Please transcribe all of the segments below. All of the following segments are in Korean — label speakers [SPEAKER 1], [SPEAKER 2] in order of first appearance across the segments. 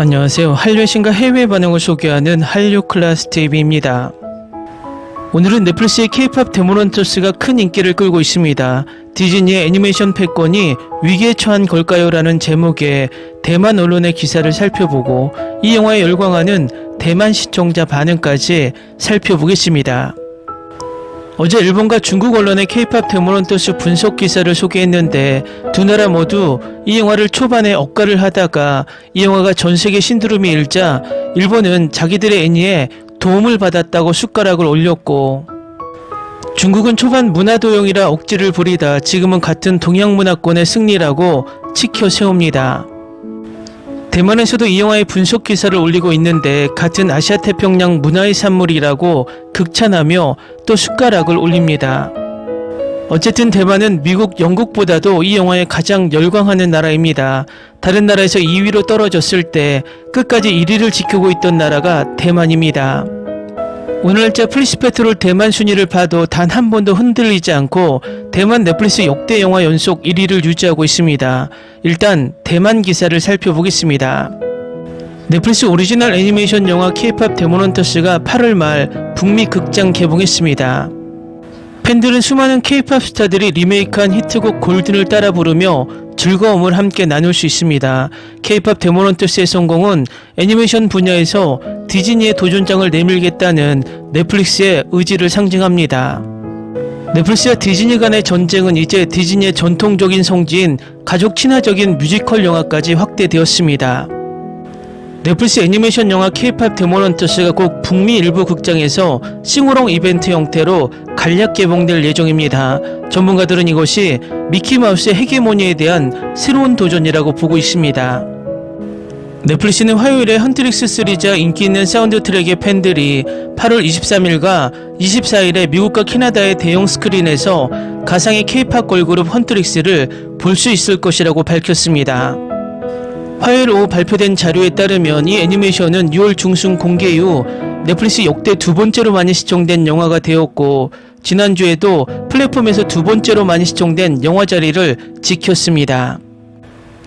[SPEAKER 1] 안녕하세요. 한류의 신과 해외 반응을 소개하는 한류 클래스 TV입니다. 오늘은 넷플릭스의 K-POP 데몬헌터스가 큰 인기를 끌고 있습니다. 디즈니의 애니메이션 패권이 위기에 처한 걸까요? 라는 제목의 대만 언론의 기사를 살펴보고 이 영화에 열광하는 대만 시청자 반응까지 살펴보겠습니다. 어제 일본과 중국 언론의 K-POP 데몬헌터스 분석 기사를 소개했는데 두 나라 모두 이 영화를 초반에 억가를 하다가 이 영화가 전세계 신드롬이 일자 일본은 자기들의 애니에 도움을 받았다고 숟가락을 올렸고, 중국은 초반 문화도용이라 억지를 부리다 지금은 같은 동양 문화권의 승리라고 치켜 세웁니다. 대만에서도 이 영화의 분석 기사를 올리고 있는데 같은 아시아 태평양 문화의 산물이라고 극찬하며 또 숟가락을 올립니다. 어쨌든 대만은 미국, 영국보다도 이 영화에 가장 열광하는 나라입니다. 다른 나라에서 2위로 떨어졌을 때 끝까지 1위를 지키고 있던 나라가 대만입니다. 오늘 날짜 플리시페트롤 대만 순위를 봐도 단 한 번도 흔들리지 않고 대만 넷플릭스 역대 영화 연속 1위를 유지하고 있습니다. 일단 대만 기사를 살펴보겠습니다. 넷플릭스 오리지널 애니메이션 영화 K-POP 데몬헌터스가 8월 말 북미 극장 개봉했습니다. 팬들은 수많은 K-POP 스타들이 리메이크한 히트곡 골든을 따라 부르며 즐거움을 함께 나눌 수 있습니다. K-POP 데몬헌터스의 성공은 애니메이션 분야에서 디즈니의 도전장을 내밀겠다는 넷플릭스의 의지를 상징합니다. 넷플릭스와 디즈니 간의 전쟁은 이제 디즈니의 전통적인 성지인 가족 친화적인 뮤지컬 영화까지 확대되었습니다. 넷플릭스 애니메이션 영화 K-POP 데몬헌터스가 곧 북미 일부 극장에서 싱오롱 이벤트 형태로 간략 개봉될 예정입니다. 전문가들은 이것이 미키마우스의 헤게모니에 대한 새로운 도전이라고 보고 있습니다. 넷플릭스는 화요일에 헌트릭스 시리즈와 인기 있는 사운드 트랙의 팬들이 8월 23일과 24일에 미국과 캐나다의 대형 스크린에서 가상의 K-POP 걸그룹 헌트릭스를 볼 수 있을 것이라고 밝혔습니다. 화요일 오후 발표된 자료에 따르면 이 애니메이션은 6월 중순 공개 이후 넷플릭스 역대 두 번째로 많이 시청된 영화가 되었고, 지난주에도 플랫폼에서 두 번째로 많이 시청된 영화 자리를 지켰습니다.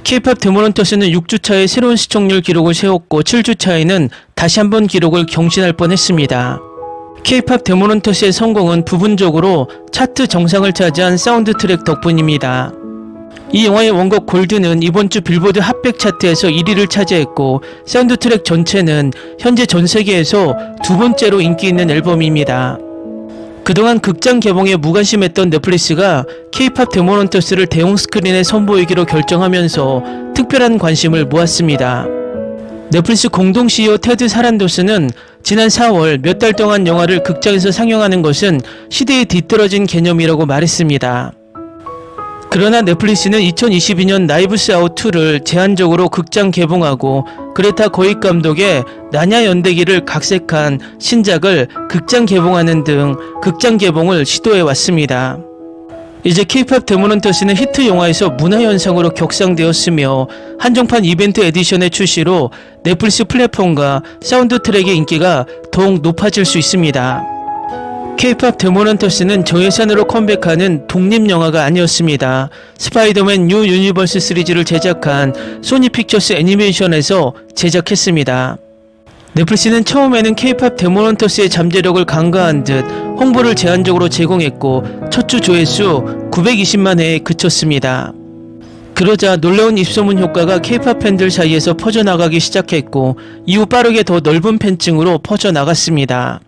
[SPEAKER 1] K-POP 데몬헌터스는 6주차에 새로운 시청률 기록을 세웠고 7주차에는 다시 한번 기록을 경신할 뻔했습니다. K-POP 데몬헌터스의 성공은 부분적으로 차트 정상을 차지한 사운드 트랙 덕분입니다. 이 영화의 원곡 골든은 이번 주 빌보드 핫백 차트에서 1위를 차지했고 사운드 트랙 전체는 현재 전 세계에서 두 번째로 인기 있는 앨범입니다. 그동안 극장 개봉에 무관심했던 넷플릭스가 K-POP 데몬헌터스를 대형 스크린에 선보이기로 결정하면서 특별한 관심을 모았습니다. 넷플릭스 공동 CEO 테드 사란도스는 지난 4월 몇 달 동안 영화를 극장에서 상영하는 것은 시대에 뒤떨어진 개념이라고 말했습니다. 그러나 넷플릭스는 2022년 나이브스 아웃 2를 제한적으로 극장 개봉하고 그레타 거익 감독의 나냐 연대기를 각색한 신작을 극장 개봉하는 등 극장 개봉을 시도해 왔습니다. 이제 K-POP 데몬헌터스는 히트 영화에서 문화현상으로 격상되었으며 한정판 이벤트 에디션의 출시로 넷플릭스 플랫폼과 사운드 트랙의 인기가 더욱 높아질 수 있습니다. K-POP 데몬헌터스는 저예산으로 컴백하는 독립영화가 아니었습니다. 스파이더맨 뉴 유니버스 시리즈를 제작한 소니 픽처스 애니메이션에서 제작했습니다. 넷플릭스는 처음에는 K-POP 데몬헌터스의 잠재력을 간과한 듯 홍보를 제한적으로 제공했고 첫 주 조회수 920만 회에 그쳤습니다. 그러자 놀라운 입소문 효과가 K-POP 팬들 사이에서 퍼져나가기 시작했고 이후 빠르게 더 넓은 팬층으로 퍼져나갔습니다.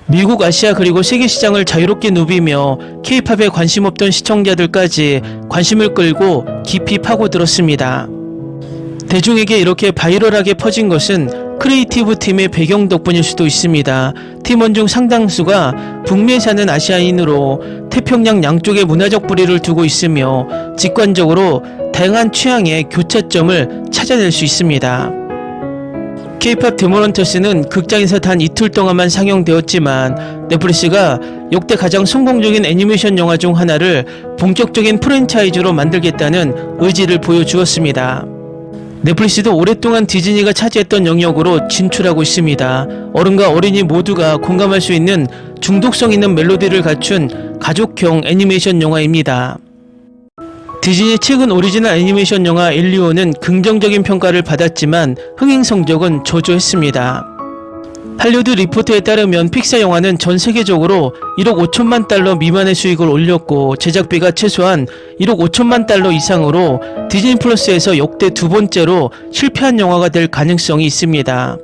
[SPEAKER 1] 미국, 아시아 그리고 세계 시장을 자유롭게 누비며 K-POP에 관심 없던 시청자들까지 관심을 끌고 깊이 파고들었습니다. 대중에게 이렇게 바이럴하게 퍼진 것은 크리에이티브 팀의 배경 덕분일 수도 있습니다. 팀원 중 상당수가 북미에 사는 아시아인으로 태평양 양쪽에 문화적 뿌리를 두고 있으며 직관적으로 다양한 취향의 교차점을 찾아낼 수 있습니다. K-POP 데몬헌터스는 극장에서 단 이틀 동안만 상영되었지만 넷플릭스가 역대 가장 성공적인 애니메이션 영화 중 하나를 본격적인 프랜차이즈로 만들겠다는 의지를 보여주었습니다. 넷플릭스도 오랫동안 디즈니가 차지했던 영역으로 진출하고 있습니다. 어른과 어린이 모두가 공감할 수 있는 중독성 있는 멜로디를 갖춘 가족형 애니메이션 영화입니다. 디즈니 최근 오리지널 애니메이션 영화 엘리오는 긍정적인 평가를 받았지만 흥행 성적은 저조했습니다. 할리우드 리포트에 따르면 픽사 영화는 전 세계적으로 1억 5천만 달러 미만의 수익을 올렸고 제작비가 최소한 1억 5천만 달러 이상으로 디즈니 플러스에서 역대 두 번째로 실패한 영화가 될 가능성이 있습니다.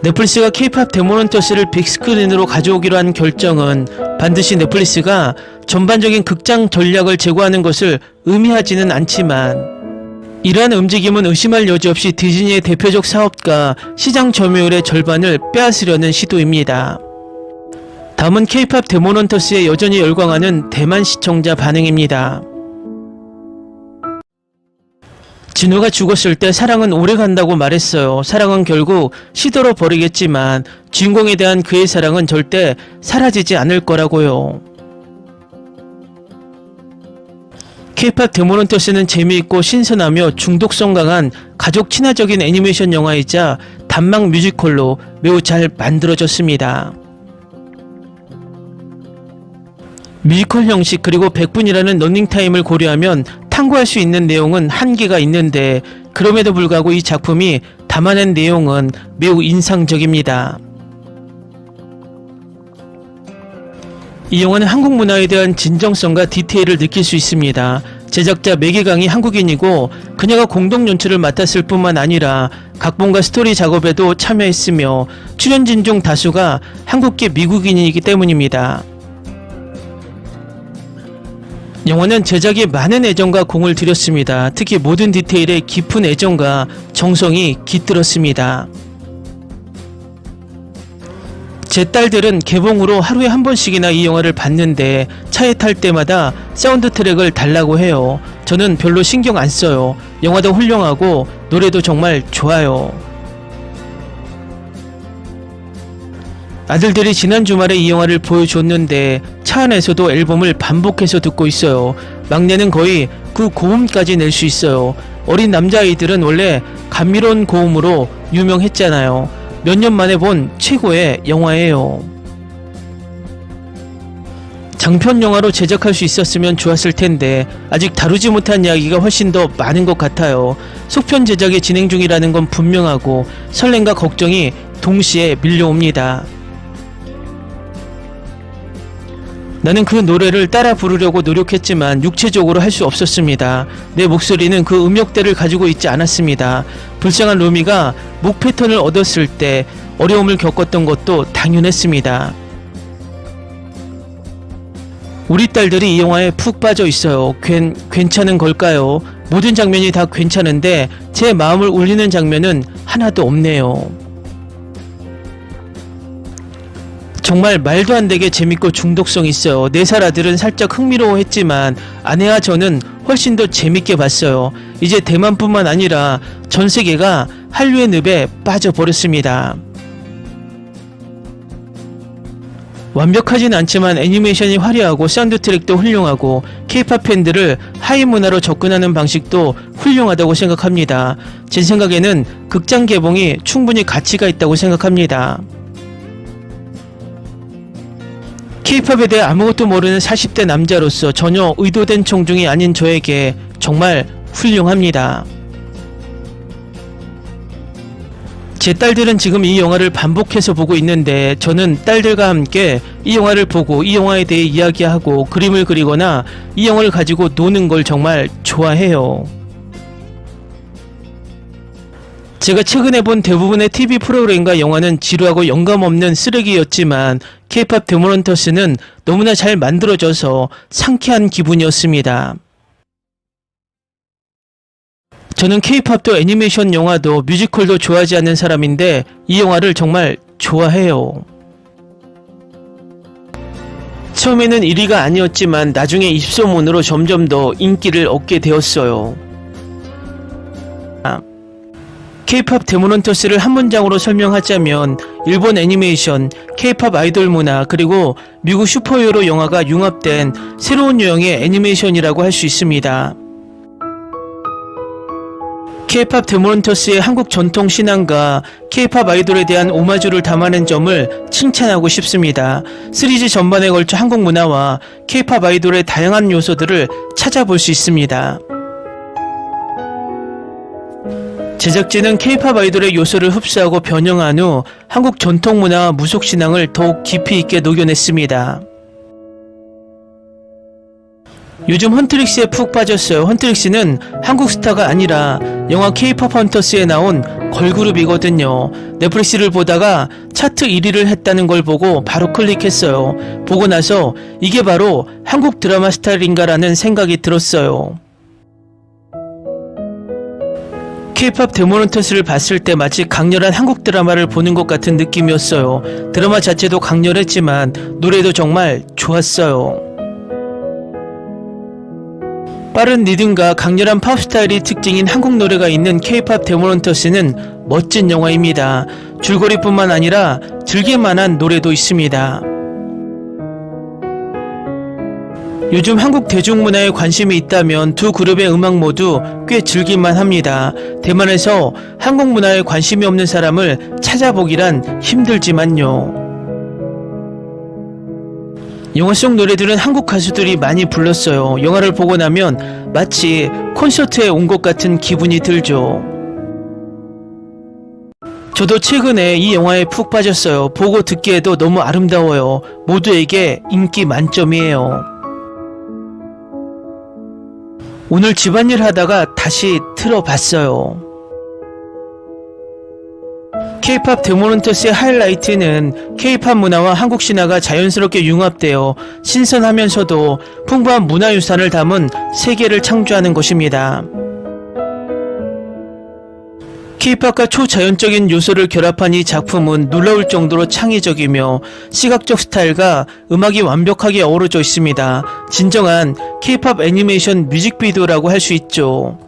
[SPEAKER 1] 넷플릭스가 K-POP 데몬헌터스를 빅스크린으로 가져오기로 한 결정은 반드시 넷플릭스가 전반적인 극장 전략을 제고하는 것을 의미하지는 않지만 이러한 움직임은 의심할 여지 없이 디즈니의 대표적 사업가 시장 점유율의 절반을 빼앗으려는 시도입니다. 다음은 K-POP 데몬헌터스에 여전히 열광하는 대만 시청자 반응입니다. 진호가 죽었을 때 사랑은 오래 간다고 말했어요. 사랑은 결국 시들어 버리겠지만 주인공에 대한 그의 사랑은 절대 사라지지 않을 거라고요. K-POP 데몬헌터스는 재미있고 신선하며 중독성 강한 가족 친화적인 애니메이션 영화이자 단막 뮤지컬로 매우 잘 만들어졌습니다. 뮤지컬 형식 그리고 100분이라는 러닝타임을 고려하면 탐구할 수 있는 내용은 한계가 있는데 그럼에도 불구하고 이 작품이 담아낸 내용은 매우 인상적입니다. 이 영화는 한국 문화에 대한 진정성과 디테일을 느낄 수 있습니다. 제작자 매기강이 한국인이고 그녀가 공동 연출을 맡았을 뿐만 아니라 각본과 스토리 작업에도 참여했으며 출연진 중 다수가 한국계 미국인이기 때문입니다. 영화는 제작에 많은 애정과 공을 들였습니다. 특히 모든 디테일에 깊은 애정과 정성이 깃들었습니다. 제 딸들은 개봉 후로 하루에 한 번씩이나 이 영화를 봤는데 차에 탈 때마다 사운드 트랙을 달라고 해요. 저는 별로 신경 안 써요. 영화도 훌륭하고 노래도 정말 좋아요. 아들들이 지난 주말에 이 영화를 보여줬는데 차 안에서도 앨범을 반복해서 듣고 있어요. 막내는 거의 그 고음까지 낼 수 있어요. 어린 남자아이들은 원래 감미로운 고음으로 유명했잖아요. 몇 년 만에 본 최고의 영화예요. 장편 영화로 제작할 수 있었으면 좋았을 텐데 아직 다루지 못한 이야기가 훨씬 더 많은 것 같아요. 속편 제작이 진행 중이라는 건 분명하고 설렘과 걱정이 동시에 밀려옵니다. 나는 그 노래를 따라 부르려고 노력했지만 육체적으로 할 수 없었습니다. 내 목소리는 그 음역대를 가지고 있지 않았습니다. 불쌍한 루미가 목 패턴을 얻었을 때 어려움을 겪었던 것도 당연했습니다. 우리 딸들이 이 영화에 푹 빠져 있어요. 괜찮은 걸까요? 모든 장면이 다 괜찮은데 제 마음을 울리는 장면은 하나도 없네요. 정말 말도 안 되게 재밌고 중독성 있어요. 4살 아들은 살짝 흥미로워했지만 아내와 저는 훨씬 더 재밌게 봤어요. 이제 대만뿐만 아니라 전 세계가 한류의 늪에 빠져버렸습니다. 완벽하진 않지만 애니메이션이 화려하고 사운드 트랙도 훌륭하고 K-POP 팬들을 하이 문화로 접근하는 방식도 훌륭하다고 생각합니다. 제 생각에는 극장 개봉이 충분히 가치가 있다고 생각합니다. K-POP에 대해 아무것도 모르는 40대 남자로서 전혀 의도된 청중이 아닌 저에게 정말 훌륭합니다. 제 딸들은 지금 이 영화를 반복해서 보고 있는데 저는 딸들과 함께 이 영화를 보고 이 영화에 대해 이야기하고 그림을 그리거나 이 영화를 가지고 노는 걸 정말 좋아해요. 제가 최근에 본 대부분의 TV 프로그램과 영화는 지루하고 영감 없는 쓰레기였지만 K-POP 데몬헌터스는 너무나 잘 만들어져서 상쾌한 기분이었습니다. 저는 K-POP도 애니메이션 영화도 뮤지컬도 좋아하지 않는 사람인데 이 영화를 정말 좋아해요. 처음에는 1위가 아니었지만 나중에 입소문으로 점점 더 인기를 얻게 되었어요. K-POP 데몬헌터스를 한 문장으로 설명하자면 일본 애니메이션, K-POP 아이돌 문화 그리고 미국 슈퍼히어로 영화가 융합된 새로운 유형의 애니메이션이라고 할 수 있습니다. K-팝 데모넌터스의 한국 전통 신앙과 K-팝 아이돌에 대한 오마주를 담아낸 점을 칭찬하고 싶습니다. 시리즈 전반에 걸쳐 한국 문화와 K-팝 아이돌의 다양한 요소들을 찾아볼 수 있습니다. 제작진은 K-팝 아이돌의 요소를 흡수하고 변형한 후 한국 전통 문화와 무속 신앙을 더욱 깊이 있게 녹여냈습니다. 요즘 헌트릭스에 푹 빠졌어요. 헌트릭스는 한국 스타가 아니라 영화 K-팝 헌터스에 나온 걸그룹이거든요. 넷플릭스를 보다가 차트 1위를 했다는 걸 보고 바로 클릭했어요. 보고 나서 이게 바로 한국 드라마 스타일인가라는 생각이 들었어요. K-팝 데모넌터스를 봤을 때 마치 강렬한 한국 드라마를 보는 것 같은 느낌이었어요. 드라마 자체도 강렬했지만 노래도 정말 좋았어요. 빠른 리듬과 강렬한 팝 스타일이 특징인 한국 노래가 있는 K-팝 데모넌터스는 멋진 영화입니다. 줄거리뿐만 아니라 즐길만한 노래도 있습니다. 요즘 한국 대중문화에 관심이 있다면 두 그룹의 음악 모두 꽤 즐길만 합니다. 대만에서 한국 문화에 관심이 없는 사람을 찾아보기란 힘들지만요. 영화 속 노래들은 한국 가수들이 많이 불렀어요. 영화를 보고 나면 마치 콘서트에 온 것 같은 기분이 들죠. 저도 최근에 이 영화에 푹 빠졌어요. 보고 듣기에도 너무 아름다워요. 모두에게 인기 만점이에요. 오늘 집안일 하다가 다시 틀어봤어요. K-팝 데모넌터스의 하이라이트는 K-팝 문화와 한국 신화가 자연스럽게 융합되어 신선하면서도 풍부한 문화유산을 담은 세계를 창조하는 것입니다. K-팝과 초자연적인 요소를 결합한 이 작품은 놀라울 정도로 창의적이며 시각적 스타일과 음악이 완벽하게 어우러져 있습니다. 진정한 K-팝 애니메이션 뮤직비디오라고 할 수 있죠.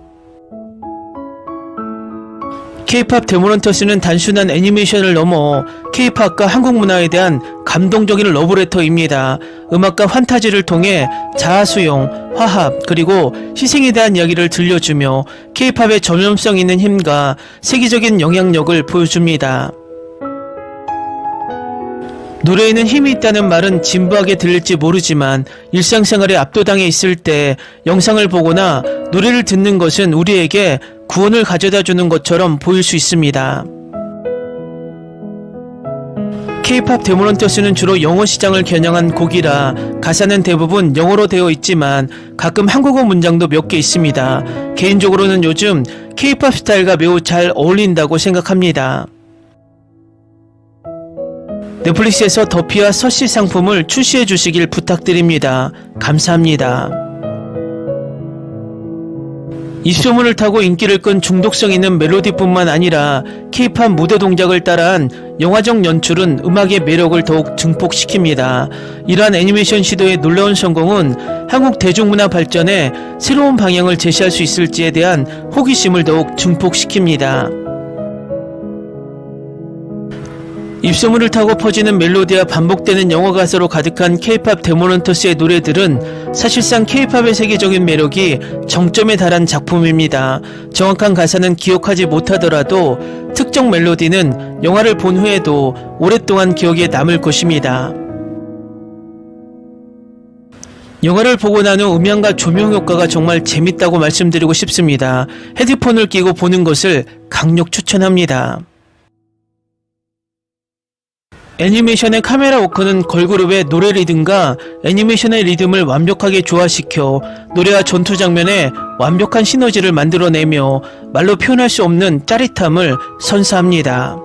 [SPEAKER 1] K-팝 데모넌터스는 단순한 애니메이션을 넘어 K-팝과 한국 문화에 대한 감동적인 러브레터입니다. 음악과 판타지를 통해 자아수용, 화합, 그리고 희생에 대한 이야기를 들려주며 K-팝의 전염성 있는 힘과 세계적인 영향력을 보여줍니다. 노래에는 힘이 있다는 말은 진부하게 들릴지 모르지만 일상생활에 압도당해 있을 때 영상을 보거나 노래를 듣는 것은 우리에게 구원을 가져다 주는 것처럼 보일 수 있습니다. K-팝 데모넌터스는 주로 영어 시장을 겨냥한 곡이라 가사는 대부분 영어로 되어 있지만 가끔 한국어 문장도 몇 개 있습니다. 개인적으로는 요즘 K-팝 스타일과 매우 잘 어울린다고 생각합니다. 넷플릭스에서 더피와 서시 상품을 출시해 주시길 부탁드립니다. 감사합니다. 입소문을 타고 인기를 끈 중독성 있는 멜로디뿐만 아니라 K-팝 무대 동작을 따라한 영화적 연출은 음악의 매력을 더욱 증폭시킵니다. 이러한 애니메이션 시도의 놀라운 성공은 한국 대중문화 발전에 새로운 방향을 제시할 수 있을지에 대한 호기심을 더욱 증폭시킵니다. 입소문을 타고 퍼지는 멜로디와 반복되는 영어 가사로 가득한 K-팝 데모넌터스의 노래들은 사실상 K-팝의 세계적인 매력이 정점에 달한 작품입니다. 정확한 가사는 기억하지 못하더라도 특정 멜로디는 영화를 본 후에도 오랫동안 기억에 남을 것입니다. 영화를 보고 난 후 음향과 조명 효과가 정말 재밌다고 말씀드리고 싶습니다. 헤드폰을 끼고 보는 것을 강력 추천합니다. 애니메이션의 카메라 워크는 걸그룹의 노래 리듬과 애니메이션의 리듬을 완벽하게 조화시켜 노래와 전투 장면에 완벽한 시너지를 만들어내며 말로 표현할 수 없는 짜릿함을 선사합니다.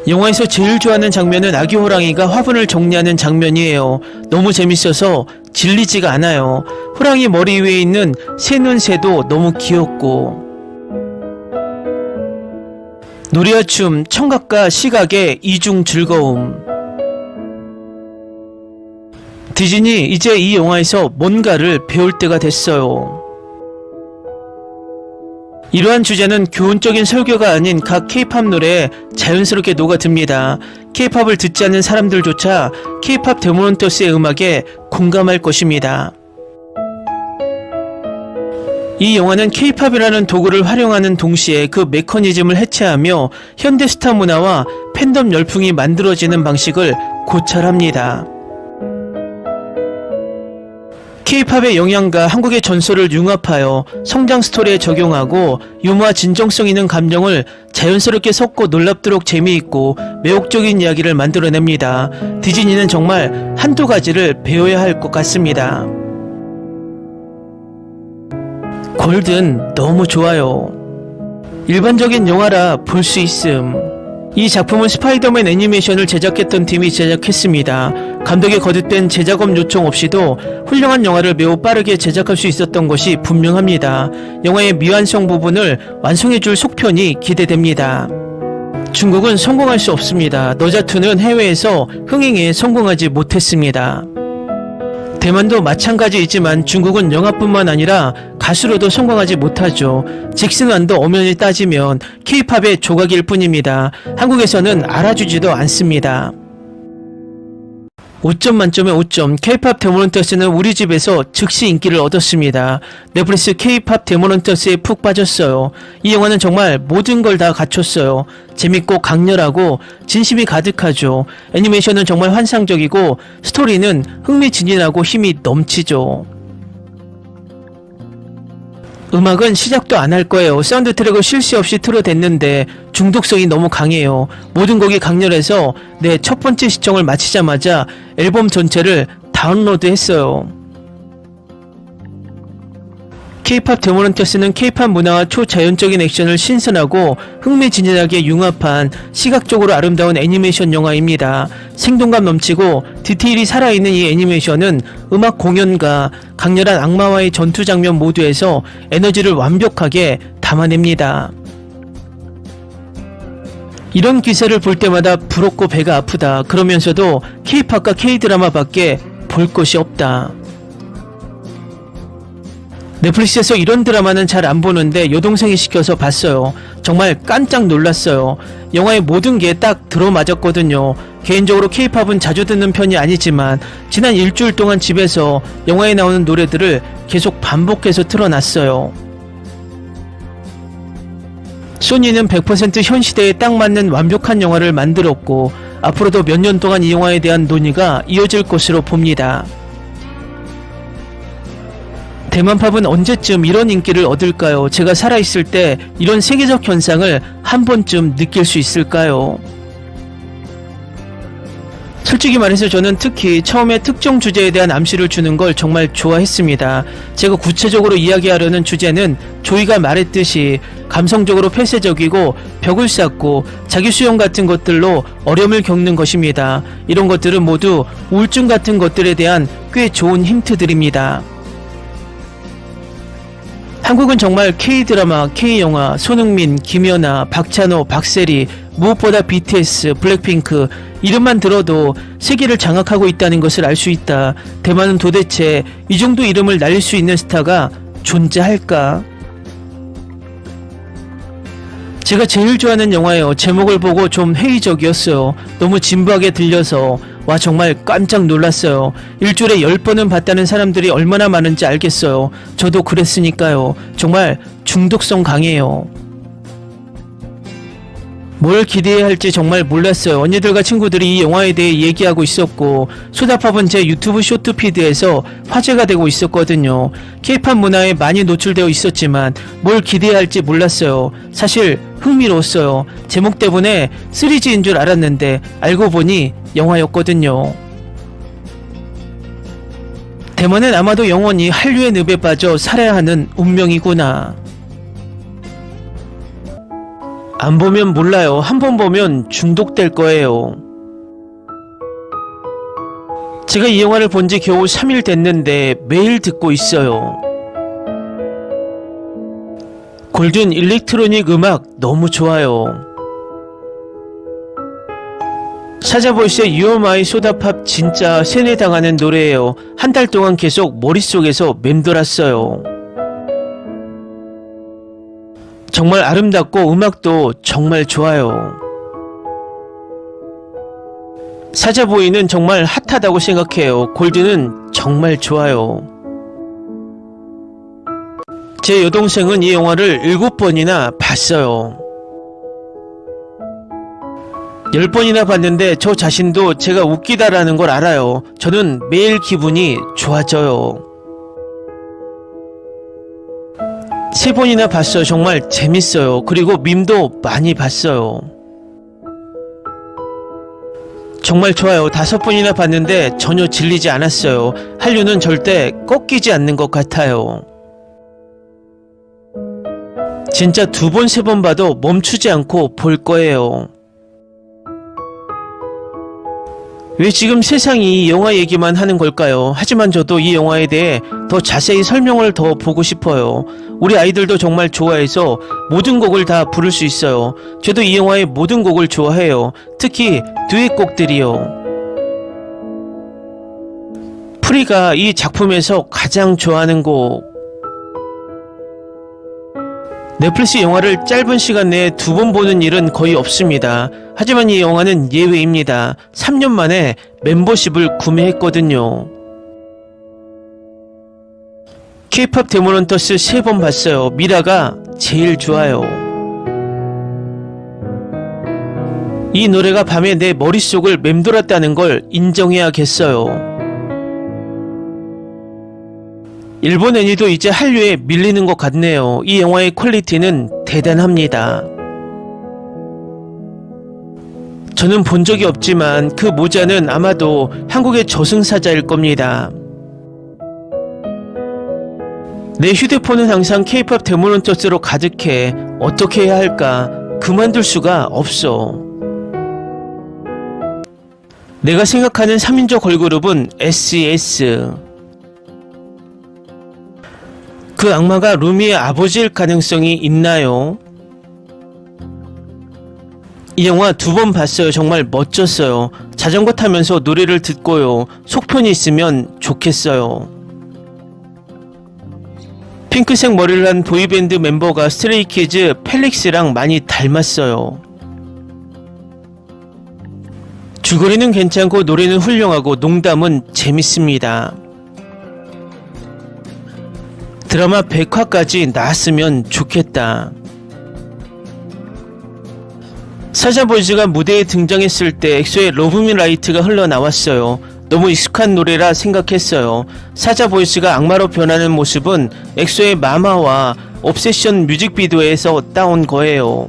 [SPEAKER 1] 영화에서 제일 좋아하는 장면은 아기 호랑이가 화분을 정리하는 장면이에요. 너무 재밌어서 질리지가 않아요. 호랑이 머리 위에 있는 새는 새도 너무 귀엽고 노래와 춤, 청각과 시각의 이중 즐거움. 디즈니 이제 이 영화에서 뭔가를 배울 때가 됐어요. 이러한 주제는 교훈적인 설교가 아닌 각 K-팝 노래에 자연스럽게 녹아듭니다. K-팝을 듣지 않는 사람들조차 K-팝 데모넌터스의 음악에 공감할 것입니다. 이 영화는 K-팝이라는 도구를 활용하는 동시에 그 메커니즘을 해체하며 현대 스타 문화와 팬덤 열풍이 만들어지는 방식을 고찰합니다. K-팝의 영향과 한국의 전설을 융합하여 성장 스토리에 적용하고 유머와 진정성 있는 감정을 자연스럽게 섞고 놀랍도록 재미있고 매혹적인 이야기를 만들어냅니다. 디즈니는 정말 한두 가지를 배워야 할 것 같습니다. 골든 너무 좋아요. 일반적인 영화라 볼 수 있음. 이 작품은 스파이더맨 애니메이션을 제작했던 팀이 제작했습니다. 감독의 거듭된 제작업 요청 없이도 훌륭한 영화를 매우 빠르게 제작할 수 있었던 것이 분명합니다. 영화의 미완성 부분을 완성해줄 속편이 기대됩니다. 중국은 성공할 수 없습니다. 너자2는 해외에서 흥행에 성공하지 못했습니다. 대만도 마찬가지이지만 중국은 영화뿐만 아니라 가수로도 성공하지 못하죠. 잭슨완도 엄연히 따지면 K-팝의 조각일 뿐입니다. 한국에서는 알아주지도 않습니다. 5점 만점에 5점. K-팝 데모넌터스는 우리 집에서 즉시 인기를 얻었습니다. 넷플릭스 K-팝 데모넌터스에 푹 빠졌어요. 이 영화는 정말 모든 걸 다 갖췄어요. 재밌고 강렬하고 진심이 가득하죠. 애니메이션은 정말 환상적이고 스토리는 흥미진진하고 힘이 넘치죠. 음악은 시작도 안 할 거예요. 사운드 트랙을 쉴 새 없이 틀어댔는데 중독성이 너무 강해요. 모든 곡이 강렬해서 내 첫 번째 시청을 마치자마자 앨범 전체를 다운로드 했어요. K-팝 데모넌터스는 K-팝 문화와 초자연적인 액션을 신선하고 흥미진진하게 융합한 시각적으로 아름다운 애니메이션 영화입니다. 생동감 넘치고 디테일이 살아있는 이 애니메이션은 음악 공연과 강렬한 악마와의 전투 장면 모두에서 에너지를 완벽하게 담아냅니다. 이런 기사를 볼 때마다 부럽고 배가 아프다. 그러면서도 K-팝과 K-드라마밖에 볼 것이 없다. 넷플릭스에서 이런 드라마는 잘 안 보는데 여동생이 시켜서 봤어요. 정말 깜짝 놀랐어요. 영화의 모든 게 딱 들어맞았거든요. 개인적으로 K-팝은 자주 듣는 편이 아니지만 지난 일주일 동안 집에서 영화에 나오는 노래들을 계속 반복해서 틀어놨어요. 소니는 100% 현 시대에 딱 맞는 완벽한 영화를 만들었고 앞으로도 몇 년 동안 이 영화에 대한 논의가 이어질 것으로 봅니다. 대만팝은 언제쯤 이런 인기를 얻을까요? 제가 살아있을 때 이런 세계적 현상을 한 번쯤 느낄 수 있을까요? 솔직히 말해서 저는 특히 처음에 특정 주제에 대한 암시를 주는 걸 정말 좋아했습니다. 제가 구체적으로 이야기하려는 주제는 조이가 말했듯이 감성적으로 폐쇄적이고 벽을 쌓고 자기 수용 같은 것들로 어려움을 겪는 것입니다. 이런 것들은 모두 우울증 같은 것들에 대한 꽤 좋은 힌트들입니다. 한국은 정말 K-드라마, K-영화, 손흥민, 김연아, 박찬호, 박세리, 무엇보다 BTS, 블랙핑크 이름만 들어도 세계를 장악하고 있다는 것을 알 수 있다. 대만은 도대체 이 정도 이름을 날릴 수 있는 스타가 존재할까? 제가 제일 좋아하는 영화예요. 제목을 보고 좀 회의적이었어요. 너무 진부하게 들려서 와 정말 깜짝 놀랐어요. 일주일에 10번은 봤다는 사람들이 얼마나 많은지 알겠어요. 저도 그랬으니까요. 정말 중독성 강해요. 뭘 기대해야 할지 정말 몰랐어요. 언니들과 친구들이 이 영화에 대해 얘기하고 있었고 소다팝은 제 유튜브 쇼트 피드에서 화제가 되고 있었거든요. K-팝 문화에 많이 노출되어 있었지만 뭘 기대해야 할지 몰랐어요. 사실 흥미로웠어요. 제목 때문에 3G인 줄 알았는데 알고 보니 영화였거든요. 대만은 아마도 영원히 한류의 늪에 빠져 살아야 하는 운명이구나. 안 보면 몰라요. 한 번 보면 중독될 거예요. 제가 이 영화를 본 지 겨우 3일 됐는데 매일 듣고 있어요. 골든 일렉트로닉 음악 너무 좋아요. 사자보이스의 You Are My 소다팝 진짜 세뇌당하는 노래예요. 한 달 동안 계속 머릿속에서 맴돌았어요. 정말 아름답고 음악도 정말 좋아요. 사자보이는 정말 핫하다고 생각해요. 골드는 정말 좋아요. 제 여동생은 이 영화를 7번이나 봤어요. 10번이나 봤는데 저 자신도 제가 웃기다라는 걸 알아요. 저는 매일 기분이 좋아져요. 3번이나 봤어요. 정말 재밌어요. 그리고 밈도 많이 봤어요. 정말 좋아요. 5번이나 봤는데 전혀 질리지 않았어요. 한류는 절대 꺾이지 않는 것 같아요. 진짜 2번, 3번 봐도 멈추지 않고 볼 거예요. 왜 지금 세상이 이 영화 얘기만 하는 걸까요? 하지만 저도 이 영화에 대해 더 자세히 설명을 더 보고 싶어요. 우리 아이들도 정말 좋아해서 모든 곡을 다 부를 수 있어요. 저도 이 영화의 모든 곡을 좋아해요. 특히 듀엣곡들이요. 프리가 이 작품에서 가장 좋아하는 곡. 넷플릭스 영화를 짧은 시간 내에 2번 보는 일은 거의 없습니다. 하지만 이 영화는 예외입니다. 3년 만에 멤버십을 구매했거든요. K-POP 데모넌터스 3번 봤어요. 미라가 제일 좋아요. 이 노래가 밤에 내 머릿속을 맴돌았다는 걸 인정해야겠어요. 일본 애니도 이제 한류에 밀리는 것 같네요. 이 영화의 퀄리티는 대단합니다. 저는 본 적이 없지만 그 모자는 아마도 한국의 저승사자일 겁니다. 내 휴대폰은 항상 K-POP 데모넌터스로 가득해. 어떻게 해야 할까? 그만둘 수가 없어. 내가 생각하는 3인조 걸그룹은 SES. 그 악마가 루미의 아버지일 가능성이 있나요? 이 영화 2번 봤어요. 정말 멋졌어요. 자전거 타면서 노래를 듣고요. 속편이 있으면 좋겠어요. 핑크색 머리를 한 보이밴드 멤버가 스트레이키즈 펠릭스랑 많이 닮았어요. 줄거리는 괜찮고 노래는 훌륭하고 농담은 재밌습니다. 드라마 100화까지 나왔으면 좋겠다. 사자보이즈가 무대에 등장했을 때 엑소의 러브미 라이트가 흘러나왔어요. 너무 익숙한 노래라 생각했어요. 사자보이즈가 악마로 변하는 모습은 엑소의 마마와 옵세션 뮤직비디오에서 따온 거예요.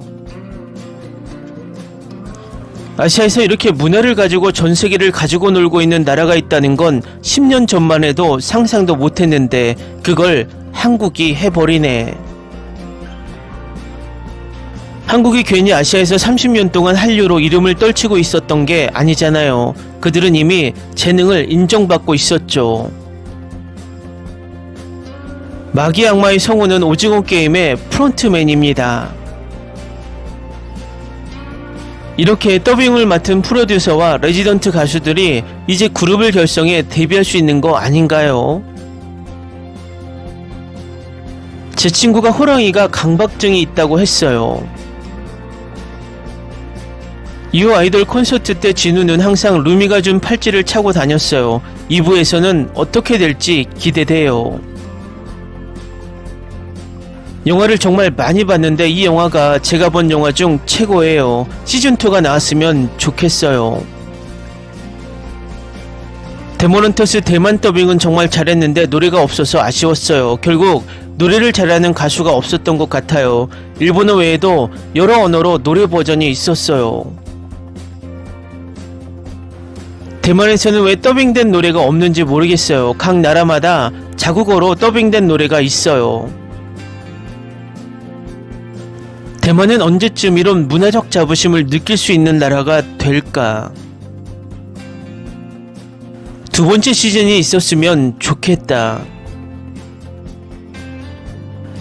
[SPEAKER 1] 아시아에서 이렇게 문화를 가지고 전 세계를 가지고 놀고 있는 나라가 있다는 건 10년 전만 해도 상상도 못했는데 그걸 한국이 해버리네. 한국이 괜히 아시아에서 30년 동안 한류로 이름을 떨치고 있었던 게 아니잖아요. 그들은 이미 재능을 인정받고 있었죠. 마귀 악마의 성우는 오징어 게임의 프론트맨입니다. 이렇게 더빙을 맡은 프로듀서와 레지던트 가수들이 이제 그룹을 결성해 데뷔할 수 있는 거 아닌가요? 제 친구가 호랑이가 강박증이 있다고 했어요. 이후 아이돌 콘서트 때 진우는 항상 루미가 준 팔찌를 차고 다녔어요. 2부에서는 어떻게 될지 기대돼요. 영화를 정말 많이 봤는데 이 영화가 제가 본 영화 중 최고예요. 시즌2가 나왔으면 좋겠어요. 데모넌터스 대만 더빙은 정말 잘했는데 노래가 없어서 아쉬웠어요. 결국 노래를 잘하는 가수가 없었던 것 같아요. 일본어 외에도 여러 언어로 노래 버전이 있었어요. 대만에서는 왜 더빙된 노래가 없는지 모르겠어요. 각 나라마다 자국어로 더빙된 노래가 있어요. 대만은 언제쯤 이런 문화적 자부심을 느낄 수 있는 나라가 될까? 2번째 시즌이 있었으면 좋겠다.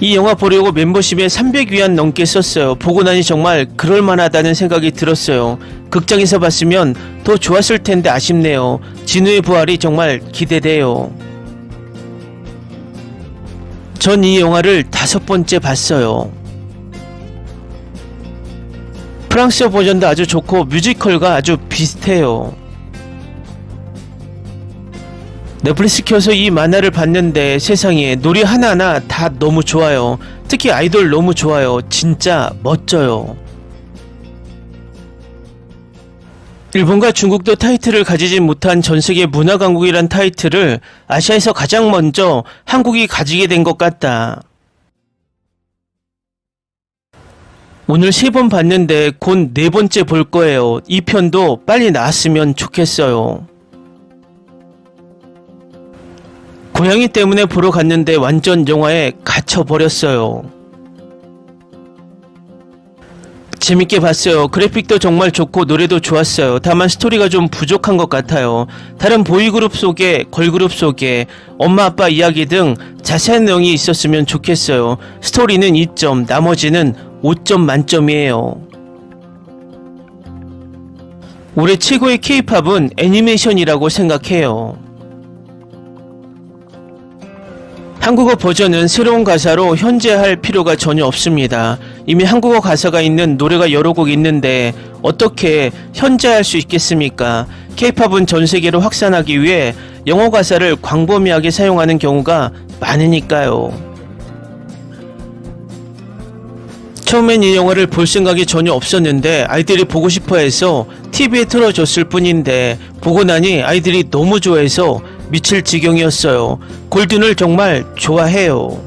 [SPEAKER 1] 이 영화 보려고 멤버십에 300위안 넘게 썼어요. 보고 나니 정말 그럴만하다는 생각이 들었어요. 극장에서 봤으면 더 좋았을 텐데 아쉽네요. 진우의 부활이 정말 기대돼요. 전 이 영화를 5번째 봤어요. 프랑스어 버전도 아주 좋고 뮤지컬과 아주 비슷해요. 넷플릭스 켜서 이 만화를 봤는데 세상에 놀이 하나하나 다 너무 좋아요. 특히 아이돌 너무 좋아요. 진짜 멋져요. 일본과 중국도 타이틀을 가지지 못한 전세계 문화강국이란 타이틀을 아시아에서 가장 먼저 한국이 가지게 된 것 같다. 오늘 3번 봤는데 곧 4번째 볼 거예요. 이 편도 빨리 나왔으면 좋겠어요. 고양이 때문에 보러 갔는데 완전 영화에 갇혀버렸어요. 재밌게 봤어요. 그래픽도 정말 좋고 노래도 좋았어요. 다만 스토리가 좀 부족한 것 같아요. 다른 보이그룹 속에, 걸그룹 속에 엄마 아빠 이야기 등 자세한 내용이 있었으면 좋겠어요. 스토리는 2점, 나머지는 5점 만점이에요. 올해 최고의 K-팝은 애니메이션이라고 생각해요. 한국어 버전은 새로운 가사로 현재할 필요가 전혀 없습니다. 이미 한국어 가사가 있는 노래가 여러 곡 있는데 어떻게 현재할 수 있겠습니까? K-팝은 전 세계로 확산하기 위해 영어 가사를 광범위하게 사용하는 경우가 많으니까요. 처음엔 이 영화를 볼 생각이 전혀 없었는데 아이들이 보고 싶어 해서 TV에 틀어줬을 뿐인데 보고 나니 아이들이 너무 좋아해서 미칠 지경이었어요. 골든을 정말 좋아해요.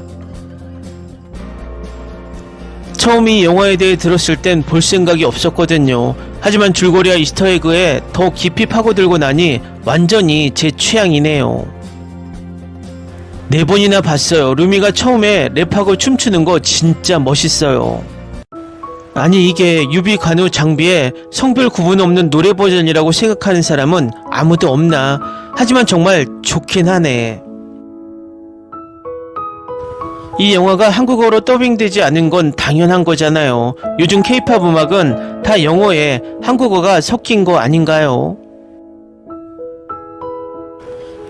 [SPEAKER 1] 처음 이 영화에 대해 들었을 땐 볼 생각이 없었거든요. 하지만 줄거리와 이스터에그에 더 깊이 파고들고 나니 완전히 제 취향이네요. 4번이나 봤어요. 루미가 처음에 랩하고 춤추는 거 진짜 멋있어요. 아니 이게 유비 간우 장비의 성별 구분 없는 노래 버전이라고 생각하는 사람은 아무도 없나. 하지만 정말 좋긴 하네. 이 영화가 한국어로 더빙되지 않은 건 당연한 거잖아요. 요즘 K-팝 음악은 다 영어에 한국어가 섞인 거 아닌가요?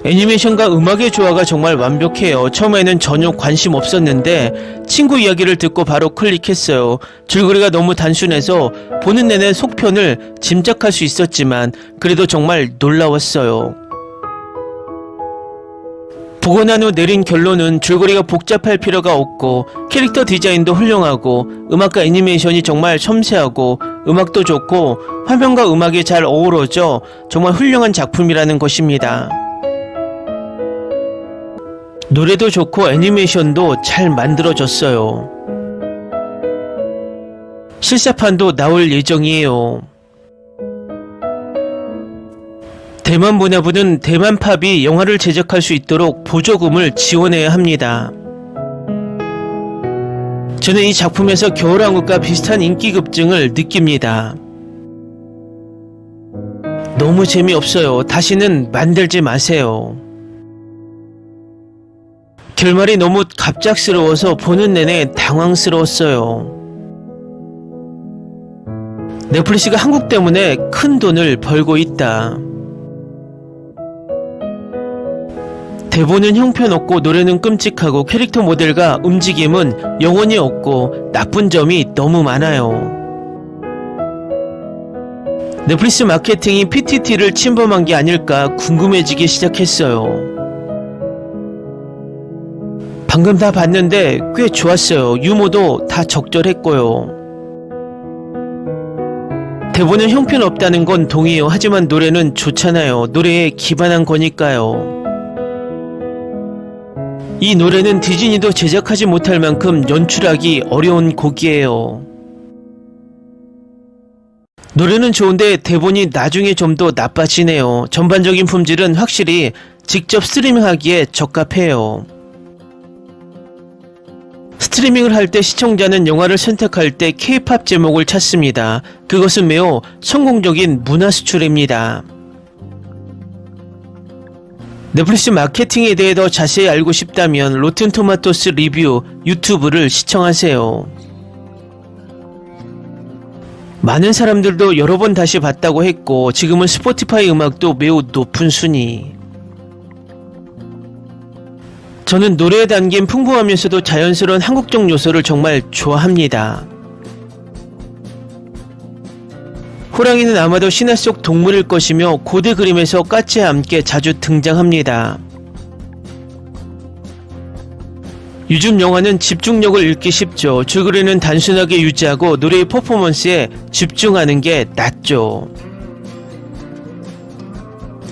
[SPEAKER 1] 애니메이션과 음악의 조화가 정말 완벽해요. 처음에는 전혀 관심 없었는데 친구 이야기를 듣고 바로 클릭했어요. 줄거리가 너무 단순해서 보는 내내 속편을 짐작할 수 있었지만 그래도 정말 놀라웠어요. 보고 난 후 내린 결론은 줄거리가 복잡할 필요가 없고 캐릭터 디자인도 훌륭하고 음악과 애니메이션이 정말 섬세하고 음악도 좋고 화면과 음악이 잘 어우러져 정말 훌륭한 작품이라는 것입니다. 노래도 좋고 애니메이션도 잘 만들어졌어요. 실사판도 나올 예정이에요. 대만 문화부는 대만팝이 영화를 제작할 수 있도록 보조금을 지원해야 합니다. 저는 이 작품에서 겨울왕국과 비슷한 인기 급증을 느낍니다. 너무 재미없어요. 다시는 만들지 마세요. 결말이 너무 갑작스러워서 보는 내내 당황스러웠어요. 넷플릭스가 한국 때문에 큰 돈을 벌고 있다. 대본은 형편없고 노래는 끔찍하고 캐릭터 모델과 움직임은 영혼이 없고 나쁜 점이 너무 많아요. 넷플릭스 마케팅이 PTT를 침범한 게 아닐까 궁금해지기 시작했어요. 방금 다 봤는데 꽤 좋았어요. 유머도 다 적절했고요. 대본은 형편없다는 건 동의해요. 하지만 노래는 좋잖아요. 노래에 기반한 거니까요. 이 노래는 디즈니도 제작하지 못할 만큼 연출하기 어려운 곡이에요. 노래는 좋은데 대본이 나중에 좀 더 나빠지네요. 전반적인 품질은 확실히 직접 스트리밍하기에 적합해요. 스트리밍을 할 때 시청자는 영화를 선택할 때 K-팝 제목을 찾습니다. 그것은 매우 성공적인 문화 수출입니다. 넷플릭스 마케팅에 대해 더 자세히 알고 싶다면 로튼토마토스 리뷰 유튜브를 시청하세요. 많은 사람들도 여러 번 다시 봤다고 했고 지금은 스포티파이 음악도 매우 높은 순위. 저는 노래에 담긴 풍부하면서도 자연스러운 한국적 요소를 정말 좋아합니다. 호랑이는 아마도 신화 속 동물일 것이며 고대 그림에서 까치와 함께 자주 등장합니다. 요즘 영화는 집중력을 잃기 쉽죠. 줄거리는 단순하게 유지하고 노래의 퍼포먼스에 집중하는 게 낫죠.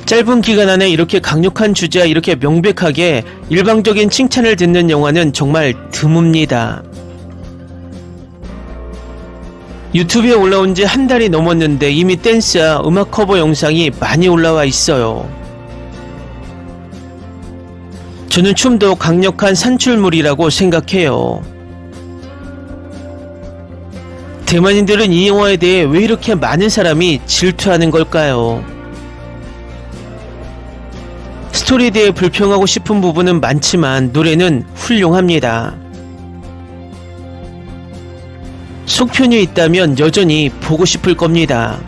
[SPEAKER 1] 짧은 기간 안에 이렇게 강력한 주제와 이렇게 명백하게 일방적인 칭찬을 듣는 영화는 정말 드뭅니다. 유튜브에 올라온 지 한 달이 넘었는데 이미 댄스와 음악 커버 영상이 많이 올라와 있어요. 저는 춤도 강력한 산출물이라고 생각해요. 대만인들은 이 영화에 대해 왜 이렇게 많은 사람이 질투하는 걸까요? 스토리에 대해 불평하고 싶은 부분은 많지만 노래는 훌륭합니다. 속편이 있다면 여전히 보고 싶을 겁니다.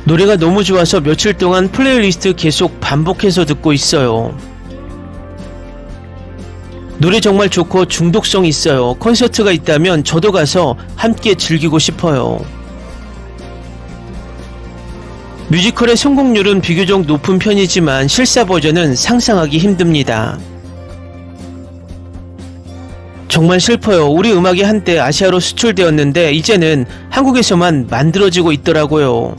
[SPEAKER 1] 노래가 너무 좋아서 며칠 동안 플레이리스트 계속 반복해서 듣고 있어요. 노래 정말 좋고 중독성 있어요. 콘서트가 있다면 저도 가서 함께 즐기고 싶어요. 뮤지컬의 성공률은 비교적 높은 편이지만 실사 버전은 상상하기 힘듭니다. 정말 슬퍼요. 우리 음악이 한때 아시아로 수출되었는데 이제는 한국에서만 만들어지고 있더라고요.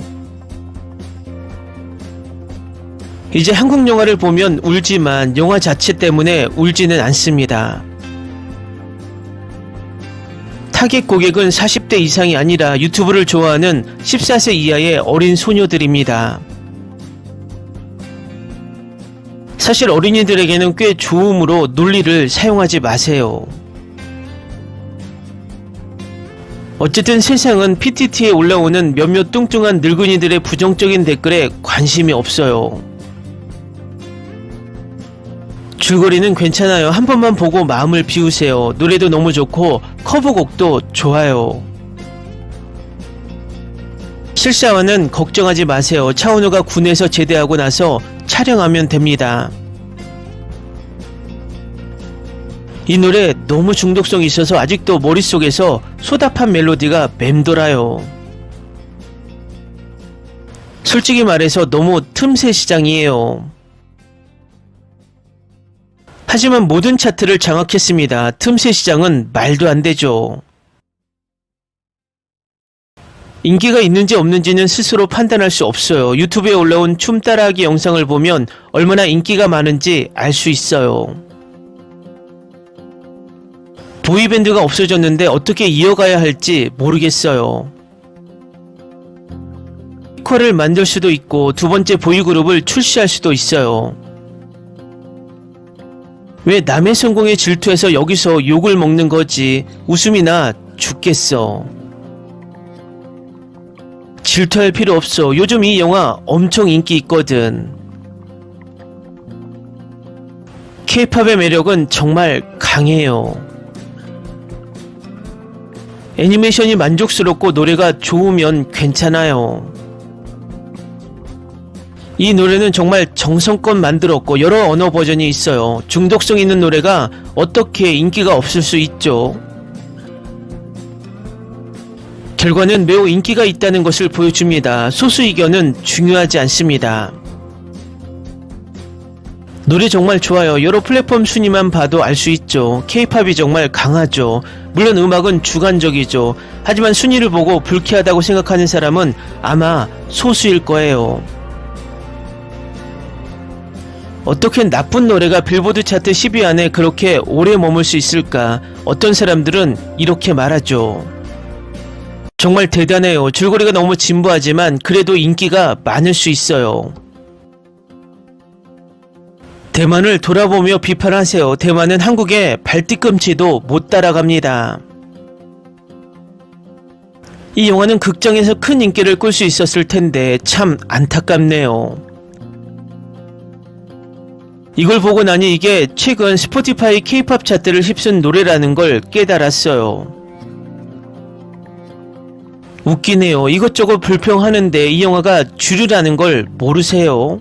[SPEAKER 1] 이제 한국 영화를 보면 울지만 영화 자체 때문에 울지는 않습니다. 타겟 고객은 40대 이상이 아니라 유튜브를 좋아하는 14세 이하의 어린 소녀들입니다. 사실 어린이들에게는 꽤 좋음으로 논리를 사용하지 마세요. 어쨌든 세상은 PTT에 올라오는 몇몇 뚱뚱한 늙은이들의 부정적인 댓글에 관심이 없어요. 줄거리는 괜찮아요. 한 번만 보고 마음을 비우세요. 노래도 너무 좋고 커버곡도 좋아요. 실사화는 걱정하지 마세요. 차은우가 군에서 제대하고 나서 촬영하면 됩니다. 이 노래 너무 중독성이 있어서 아직도 머릿속에서 소다판 멜로디가 맴돌아요. 솔직히 말해서 너무 틈새 시장이에요. 하지만 모든 차트를 장악했습니다. 틈새 시장은 말도 안 되죠. 인기가 있는지 없는지는 스스로 판단할 수 없어요. 유튜브에 올라온 춤 따라하기 영상을 보면 얼마나 인기가 많은지 알 수 있어요. 보이밴드가 없어졌는데 어떻게 이어가야 할지 모르겠어요. 뮤지컬을 만들 수도 있고 두 번째 보이그룹을 출시할 수도 있어요. 왜 남의 성공에 질투해서 여기서 욕을 먹는 거지? 웃음이나 죽겠어. 질투할 필요 없어. 요즘 이 영화 엄청 인기 있거든. K-팝의 매력은 정말 강해요. 애니메이션이 만족스럽고 노래가 좋으면 괜찮아요. 이 노래는 정말 정성껏 만들었고 여러 언어 버전이 있어요. 중독성 있는 노래가 어떻게 인기가 없을 수 있죠? 결과는 매우 인기가 있다는 것을 보여줍니다. 소수 의견은 중요하지 않습니다. 노래 정말 좋아요. 여러 플랫폼 순위만 봐도 알 수 있죠. K-팝이 정말 강하죠. 물론 음악은 주관적이죠. 하지만 순위를 보고 불쾌하다고 생각하는 사람은 아마 소수일 거예요. 어떻게 나쁜 노래가 빌보드 차트 10위 안에 그렇게 오래 머물 수 있을까? 어떤 사람들은 이렇게 말하죠. 정말 대단해요. 줄거리가 너무 진부하지만 그래도 인기가 많을 수 있어요. 대만을 돌아보며 비판하세요. 대만은 한국의 발뒤꿈치도 못 따라갑니다. 이 영화는 극장에서 큰 인기를 끌 수 있었을 텐데 참 안타깝네요. 이걸 보고 나니 이게 최근 스포티파이 K-팝 차트를 휩쓴 노래라는 걸 깨달았어요. 웃기네요. 이것저것 불평하는데 이 영화가 주류라는 걸 모르세요?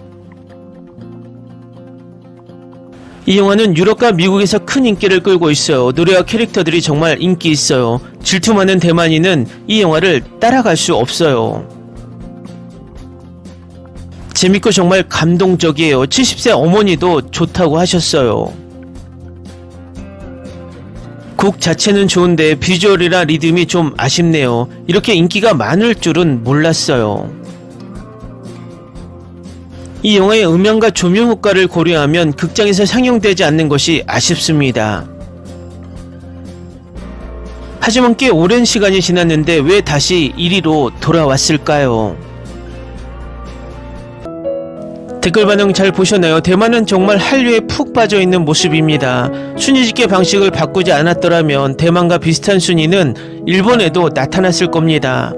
[SPEAKER 1] 이 영화는 유럽과 미국에서 큰 인기를 끌고 있어요. 노래와 캐릭터들이 정말 인기 있어요. 질투 많은 대만인은 이 영화를 따라갈 수 없어요. 재밌고 정말 감동적이에요. 70세 어머니도 좋다고 하셨어요. 곡 자체는 좋은데 비주얼이나 리듬이 좀 아쉽네요. 이렇게 인기가 많을 줄은 몰랐어요. 이 영화의 음향과 조명 효과를 고려하면 극장에서 상영되지 않는 것이 아쉽습니다. 하지만 꽤 오랜 시간이 지났는데 왜 다시 1위로 돌아왔을까요? 댓글 반응 잘 보셨나요? 대만은 정말 한류에 푹 빠져있는 모습입니다. 순위 집계 방식을 바꾸지 않았더라면 대만과 비슷한 순위는 일본에도 나타났을 겁니다.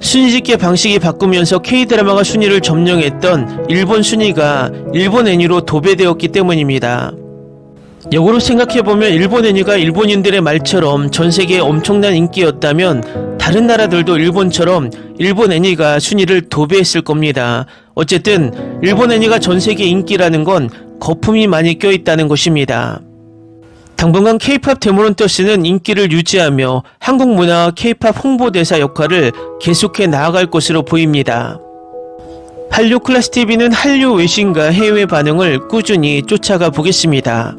[SPEAKER 1] 순위 집계 방식이 바꾸면서 K드라마가 순위를 점령했던 일본 순위가 일본 애니로 도배되었기 때문입니다. 역으로 생각해보면 일본 애니가 일본인들의 말처럼 전세계에 엄청난 인기였다면 다른 나라들도 일본처럼 일본 애니가 순위를 도배했을 겁니다. 어쨌든 일본 애니가 전세계 인기라는 건 거품이 많이 껴있다는 것입니다. 당분간 K-POP 데모넌터스는 인기를 유지하며 한국 문화와 K-POP 홍보대사 역할을 계속해 나아갈 것으로 보입니다. 한류 클래스 TV는 한류 외신과 해외 반응을 꾸준히 쫓아가 보겠습니다.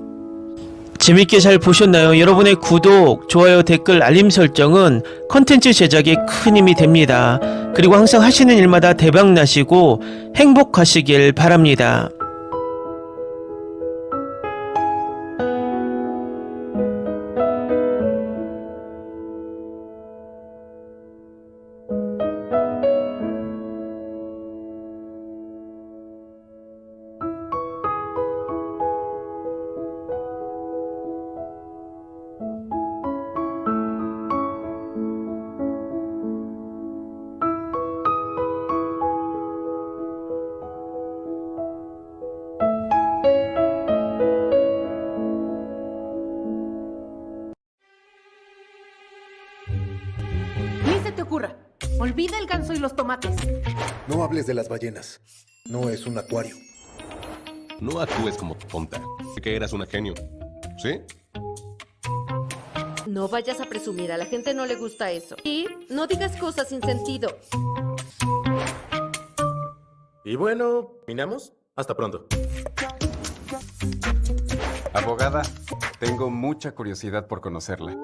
[SPEAKER 1] 재밌게 잘 보셨나요? 여러분의 구독, 좋아요, 댓글, 알림 설정은 컨텐츠 제작에 큰 힘이 됩니다. 그리고 항상 하시는 일마다 대박 나시고 행복하시길 바랍니다.
[SPEAKER 2] Ni se te ocurra. Olvida el ganso y los tomates.
[SPEAKER 3] No hables de las ballenas. No es un acuario.
[SPEAKER 4] No actúes como tonta. Que eras una genio. ¿Sí?
[SPEAKER 5] No vayas a presumir, a la gente no le gusta eso. Y no digas cosas sin sentido.
[SPEAKER 6] Y bueno, ¿terminamos? Hasta pronto.
[SPEAKER 7] Abogada, tengo mucha curiosidad por conocerla.